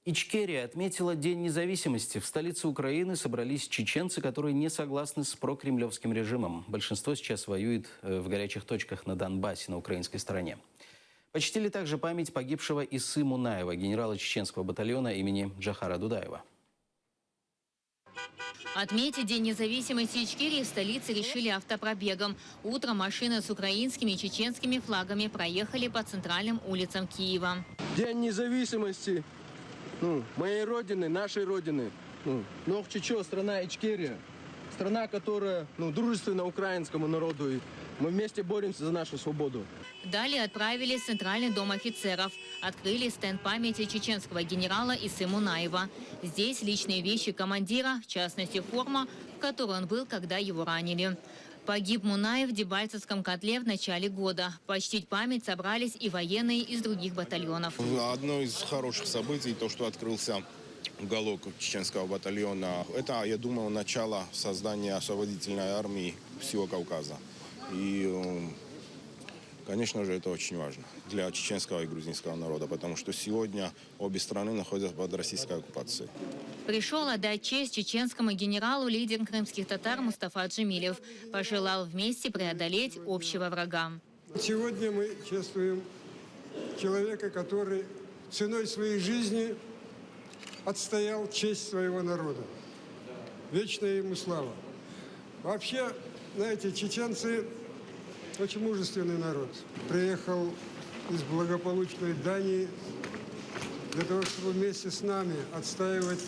Ичкерия отметила День независимости. В столице Украины собрались чеченцы, которые не согласны с прокремлевским режимом. Большинство сейчас воюет в горячих точках на Донбассе, на украинской стороне. Почтили также память погибшего Исы Мунаева, генерала чеченского батальона имени Джохара Дудаева. Отметить День независимости Ичкерии в столице решили автопробегом. Утром машины с украинскими и чеченскими флагами проехали по центральным улицам Киева. День независимости моей родины, нашей родины. Нохчичо, страна Ичкерия. Страна, которая дружественна украинскому народу. И мы вместе боремся за нашу свободу. Далее отправились в Центральный дом офицеров. Открыли стенд памяти чеченского генерала Исы Мунаева. Здесь личные вещи командира, в частности форма, в которой он был, когда его ранили. Погиб Мунаев в Дебальцевском котле в начале года. Почтить память собрались и военные из других батальонов. Одно из хороших событий, то, что открылся уголок чеченского батальона, это, я думаю, начало создания освободительной армии всего Кавказа. И, конечно же, это очень важно для чеченского и грузинского народа, потому что сегодня обе страны находятся под российской оккупацией. Пришел отдать честь чеченскому генералу лидер крымских татар Мустафа Джемилев. Пожелал вместе преодолеть общего врага. Сегодня мы чествуем человека, который ценой своей жизни отстоял честь своего народа. Вечная ему слава. Вообще, знаете, чеченцы очень мужественный народ. Приехал из благополучной Дании для того, чтобы вместе с нами отстаивать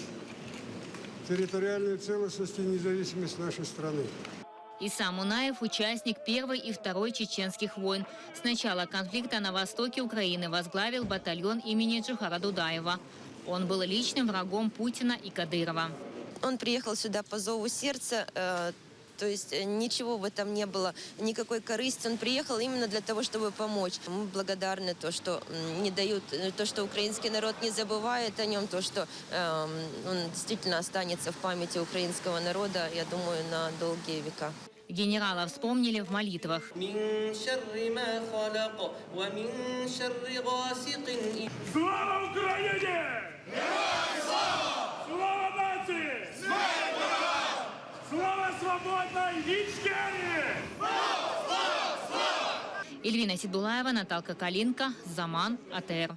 территориальную целостность и независимость нашей страны. Иса Мунаев – участник Первой и Второй чеченских войн. С начала конфликта на востоке Украины возглавил батальон имени Джохара Дудаева. Он был личным врагом Путина и Кадырова. Он приехал сюда по зову сердца, то есть ничего в этом не было, никакой корысти. Он приехал именно для того, чтобы помочь. Мы благодарны то, что не дают, то, что украинский народ не забывает о нем, то, что он действительно останется в памяти украинского народа, я думаю, на долгие века. Генерала вспомнили в молитвах. Слава Украине! Слава нации! Слава свободной Ичкерии! Эльвина Сидулаева, Наталка Калинка, Заман, АТР.